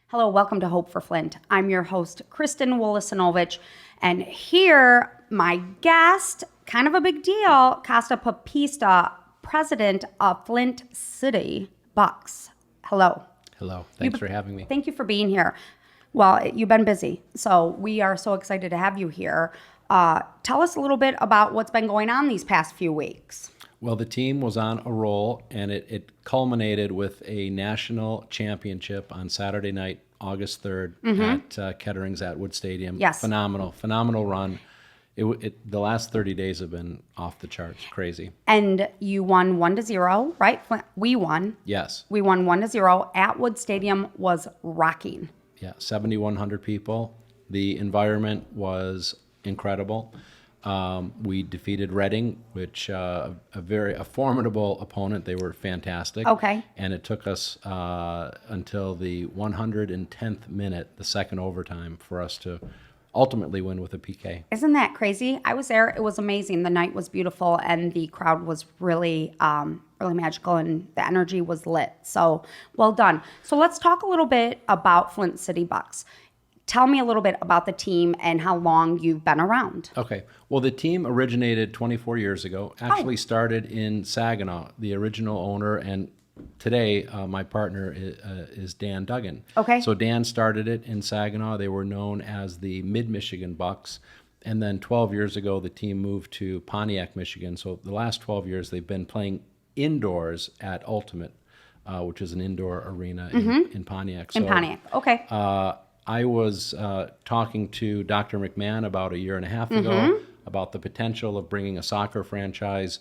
Hello, welcome to Hope for Flint. I'm your host, Kristen Wolosinovich, and here, my guest, kind of a big deal, Costa Papista, president of Flint City Bucks. Hello. Hello. Thanks for having me. Thank you for being here. Well, you've been busy, so we are so excited to have you here. Tell us a little bit about what's been going on these past few weeks. Well, the team was on a roll, and it culminated with a national championship on Saturday night, August 3rd, at Kettering's Atwood Stadium. Yes. Phenomenal run. The last 30 days have been off the charts, crazy. And you won 1-0, right? We won. Yes. We won 1-0. Atwood Stadium was rocking. Yeah, 7,100 people. The environment was incredible. We defeated Reading, which a formidable opponent. They were fantastic. Okay. And it took us until the 110th minute, the second overtime, for us to ultimately win with a PK. Isn't that crazy? I was there. It was amazing. The night was beautiful, and the crowd was really magical, and the energy was lit. So well done. So let's talk a little bit about Flint City Bucks. Tell me a little bit about the team and how long you've been around. Okay. Well, the team originated 24 years ago, actually started in Saginaw. The original owner and today my partner is Dan Duggan. Okay. So Dan started it in Saginaw. They were known as the Mid-Michigan Bucks. And then 12 years ago, the team moved to Pontiac, Michigan. So the last 12 years, they've been playing indoors at Ultimate, which is an indoor arena in Pontiac. In Pontiac, okay. I was talking to Dr. McMahon about a year and a half ago about the potential of bringing a soccer franchise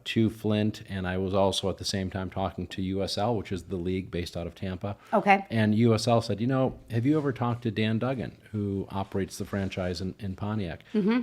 to Flint, and I was also at the same time talking to USL, which is the league based out of Tampa. Okay. And USL said, have you ever talked to Dan Duggan, who operates the franchise in Pontiac?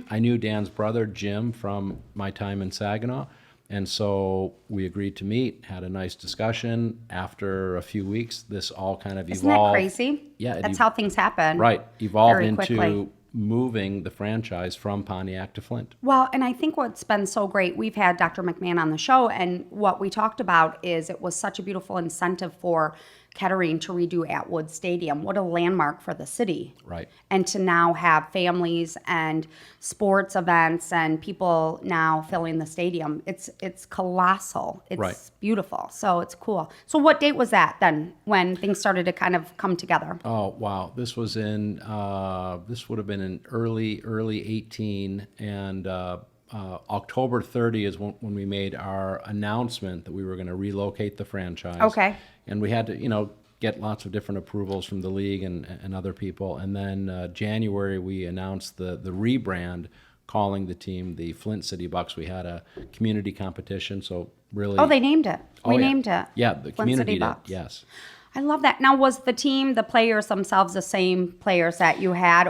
I knew Dan's brother, Jim, from my time in Saginaw. And so we agreed to meet, had a nice discussion. After a few weeks, this all kind of evolved. Isn't that crazy? Yeah. That's how things happen. Right. Evolved very into quickly. Moving the franchise from Pontiac to Flint. Well, and I think what's been so great, we've had Dr. McMahon on the show, and what we talked about is it was such a beautiful incentive for Kettering to redo Atwood Stadium. What a landmark for the city. Right. And to now have families and sports events and people now filling the stadium. It's colossal. It's right. Beautiful. So it's cool. So what date was that then when things started to kind of come together? Oh, wow. This was this would have been in early 18, and October 30 is when we made our announcement that we were going to relocate the franchise. Okay. And we had to, get lots of different approvals from the league and other people. And then January, we announced the rebrand, calling the team the Flint City Bucks. We had a community competition, so really... Oh, they named it. We yeah. named it. Yeah, the Flint community City did, Bucks. yes. I love that. Now, was the team, the players themselves, the same players that you had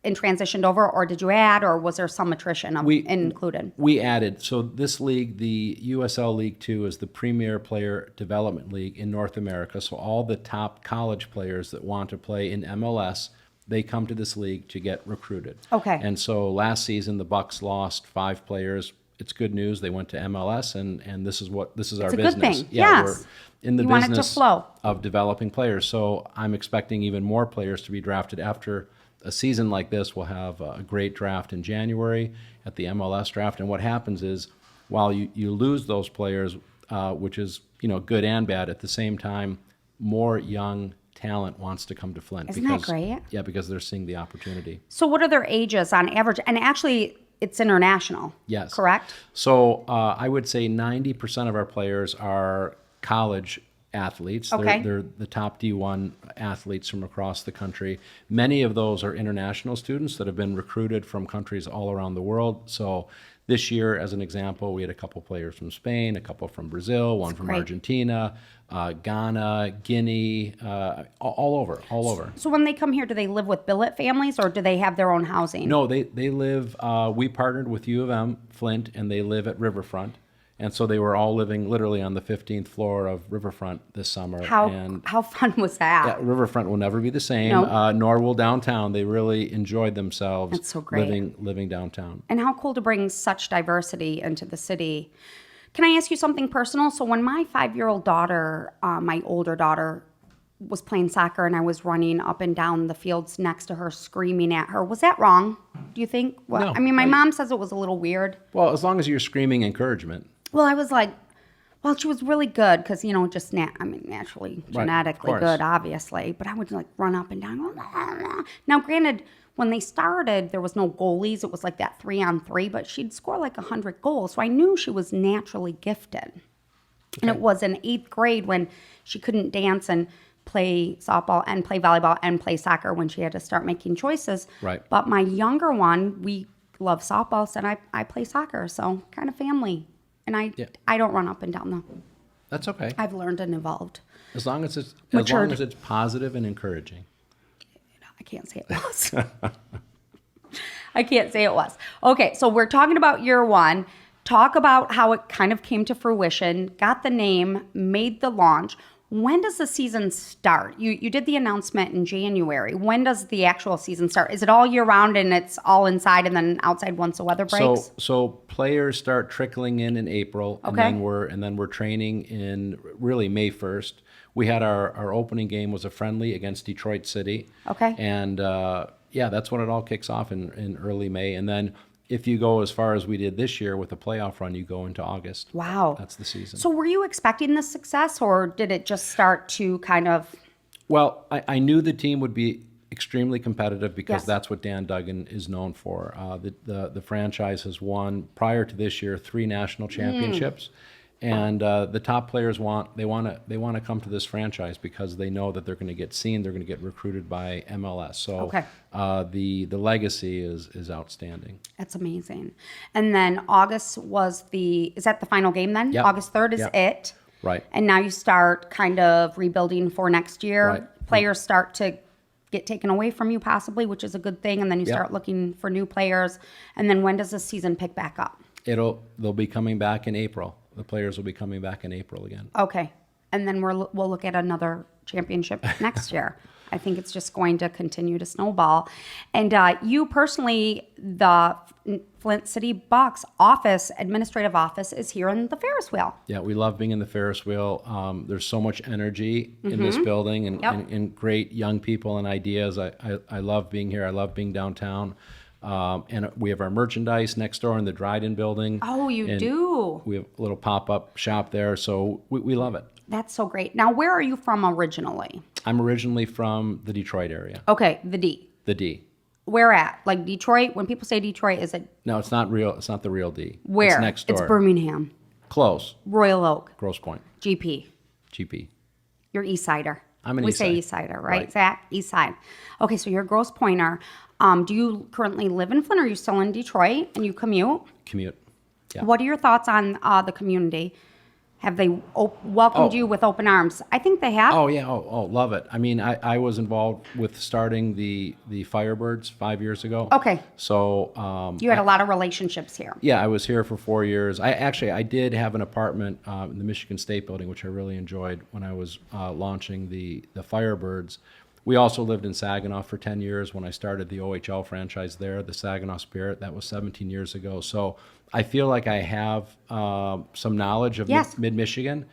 and transitioned over, or did you add, or was there some attrition included? We added. So this league, the USL League 2, is the premier player development league in North America. So all the top college players that want to play in MLS, they come to this league to get recruited. Okay. And so last season, the Bucks lost 5 players. It's good news. They went to MLS, and this is our business. It's a good thing. Yes. We're in the business business want it to flow. Of developing players. So I'm expecting even more players to be drafted after a season like this. We'll have a great draft in January at the MLS draft. And what happens is, while you lose those players, which is good and bad, at the same time, more young talent wants to come to Flint. Isn't that great? Yeah, because they're seeing the opportunity. So what are their ages on average? And actually, it's international. Yes. Correct? So I would say 90% of our players are college athletes. Okay. They're the top D1 athletes from across the country. Many of those are international students that have been recruited from countries all around the world. So this year, as an example, we had a couple players from Spain, a couple from Brazil, one from Argentina, Ghana, Guinea, all over. So when they come here, do they live with billet families, or do they have their own housing? No, they live, we partnered with U of M, Flint, and they live at Riverfront. And so they were all living literally on the 15th floor of Riverfront this summer. How fun was that? Yeah, Riverfront will never be the same, Nope. nor will downtown. They really enjoyed themselves. That's so great. living downtown. And how cool to bring such diversity into the city. Can I ask you something personal? So when my 5-year-old daughter, my older daughter, was playing soccer and I was running up and down the fields next to her screaming at her. Was that wrong, do you think? Well, No, I mean, my mom says it was a little weird. Well, as long as you're screaming encouragement. Well, I was like, well, she was really good because, just naturally, genetically course. good, obviously. But I would like run up and down. Now, granted, when they started, there was no goalies. It was like that 3-on-3, but she'd score like 100 goals. So I knew she was naturally gifted. Okay. And it was in 8th grade when she couldn't dance and play softball and play volleyball and play soccer when she had to start making choices. Right. But my younger one, we love softball, so I play soccer, so kind of family. And I don't run up and down though. That's okay. I've learned and evolved. As long as it's positive and encouraging. I can't say it was. I can't say it was. Okay, so we're talking about year 1. Talk about how it kind of came to fruition, got the name, made the launch. When does the season start? You did the announcement in January. When does the actual season start? Is it all year round and it's all inside and then outside once the weather breaks? So players start trickling in April, okay. and then we're training in really May 1st. We had our opening game was a friendly against Detroit City. Okay. And that's when it all kicks off in early May, and then if you go as far as we did this year with the playoff run, you go into August. Wow. That's the season. So were you expecting this success, or did it just start to kind of... Well, I knew the team would be extremely competitive because yes. that's what Dan Duggan is known for. The franchise has won, prior to this year, 3 national championships. And the top players want to come to this franchise because they know that they're going to get seen, they're going to get recruited by MLS. So okay. The legacy is outstanding. That's amazing. And then August is that the final game then? Yep. August 3rd is it. Right. And now you start kind of rebuilding for next year. Right. Players start to get taken away from you possibly, which is a good thing. And then you start looking for new players. And then when does the season pick back up? They'll be coming back in April. The players will be coming back in April again. Okay. And then we'll look at another championship next year. I think it's just going to continue to snowball. And you personally, the Flint City Bucks administrative office is here in the Ferris wheel. Yeah, we love being in the Ferris wheel. There's so much energy in this building and great young people and ideas. I love being here. I love being downtown. And we have our merchandise next door in the Dryden building. Oh, you do? We have a little pop-up shop there, so we love it. That's so great. Now, where are you from originally? I'm originally from the Detroit area. Okay, the D. The D. Where at? Like Detroit? When people say Detroit, is it? No, it's not real. It's not the real D. Where? It's next door. It's Birmingham. Close. Royal Oak. Grosse Pointe. GP. GP. You're East Sider. I'm an We East say Side. East Sider, right? Zach? East Side. Okay, so you're a Grosse Pointer. Do you currently live in Flint, or are you still in Detroit and you commute? Commute. Yeah. What are your thoughts on the community? Have they welcomed you with open arms? I think they have. Oh, yeah. Oh, love it. I mean, I was involved with starting the Firebirds 5 years ago. Okay. So you had a lot of relationships here. Yeah, I was here for 4 years. I did have an apartment in the Michigan State Building, which I really enjoyed when I was launching the Firebirds. We also lived in Saginaw for 10 years when I started the OHL franchise there, the Saginaw Spirit. That was 17 years ago. So I feel like I have some knowledge of mid-Michigan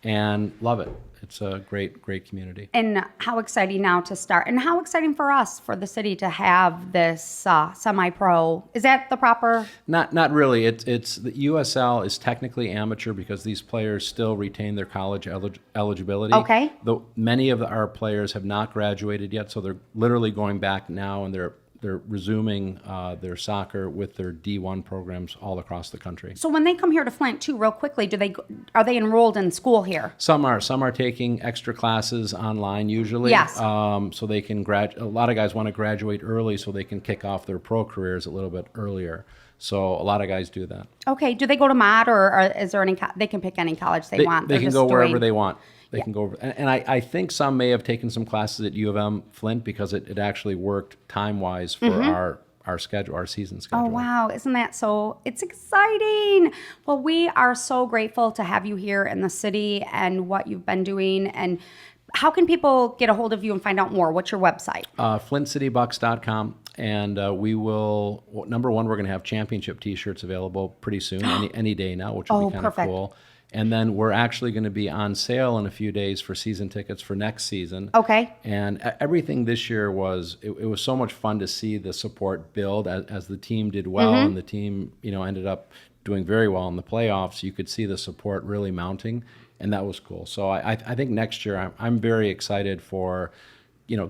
and love it. It's a great community. And how exciting now to start, and how exciting for us, for the city to have this semi-pro. Is that the proper? Not really. It's the USL is technically amateur because these players still retain their college eligibility. Okay. Many of our players have not graduated yet, so they're literally going back now and they're resuming their soccer with their D1 programs all across the country. So when they come here to Flint, too, real quickly, are they enrolled in school here? Some are taking extra classes online usually. Yes. So they can a lot of guys want to graduate early so they can kick off their pro careers a little bit earlier. So a lot of guys do that. Okay. Do they go to Mod, or is there any? They can pick any college they want. They can go wherever they want. They can go over, and I think some may have taken some classes at U of M Flint because it actually worked time-wise for our schedule, our season schedule. Oh, wow. Isn't that so? It's exciting. Well, we are so grateful to have you here in the city and what you've been doing. And how can people get a hold of you and find out more? What's your website? FlintCityBucks.com. And we will, number one, we're going to have championship T-shirts available pretty soon, any day now, which will be kind of cool. And then we're actually going to be on sale in a few days for season tickets for next season. Okay. And everything this year was, it was so much fun to see the support build as the team did well, and the team, ended up doing very well in the playoffs. You could see the support really mounting, and that was cool. So I think next year I'm very excited for,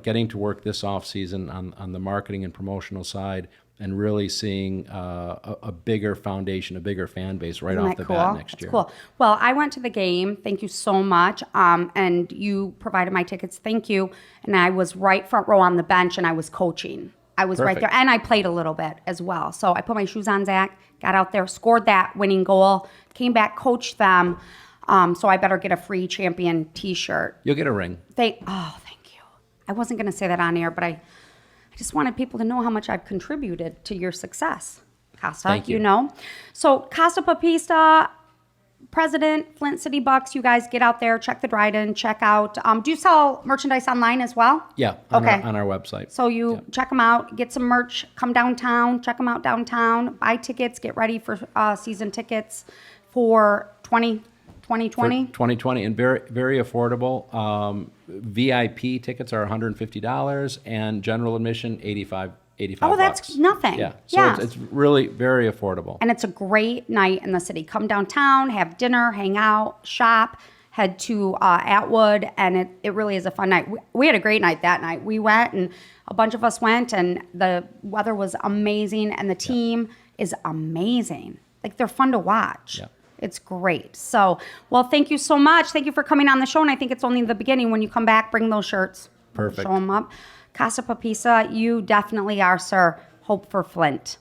getting to work this off season on the marketing and promotional side, and really seeing a bigger foundation, a bigger fan base right off the bat next year. Cool. Well, I went to the game. Thank you so much. And you provided my tickets. Thank you. And I was right front row on the bench, and I was coaching. I was right there. And I played a little bit as well. So I put my shoes on, Zach, got out there, scored that winning goal, came back, coached them. So I better get a free champion T-shirt. You'll get a ring. Thank you. I wasn't going to say that on air, but I just wanted people to know how much I've contributed to your success, Casa. Thank you. So Casa Papista, President, Flint City Bucks, you guys get out there, check the Dryden, check out. Do you sell merchandise online as well? Yeah, on our website. So you check them out, get some merch, come downtown, check them out downtown, buy tickets, get ready for season tickets for 2020. For 2020, and very, very affordable. VIP tickets are $150, and general admission $85. Oh, that's nothing. Yeah, so it's really very affordable. And it's a great night in the city. Come downtown, have dinner, hang out, shop, head to Atwood, and it really is a fun night. We had a great night that night. We went, and a bunch of us went, and the weather was amazing, and the team is amazing. Like, they're fun to watch. Yeah. It's great. So, well, thank you so much. Thank you for coming on the show, and I think it's only the beginning. When you come back, bring those shirts. Perfect. Show them up. Casa Papisa, you definitely are, sir. Hope for Flint.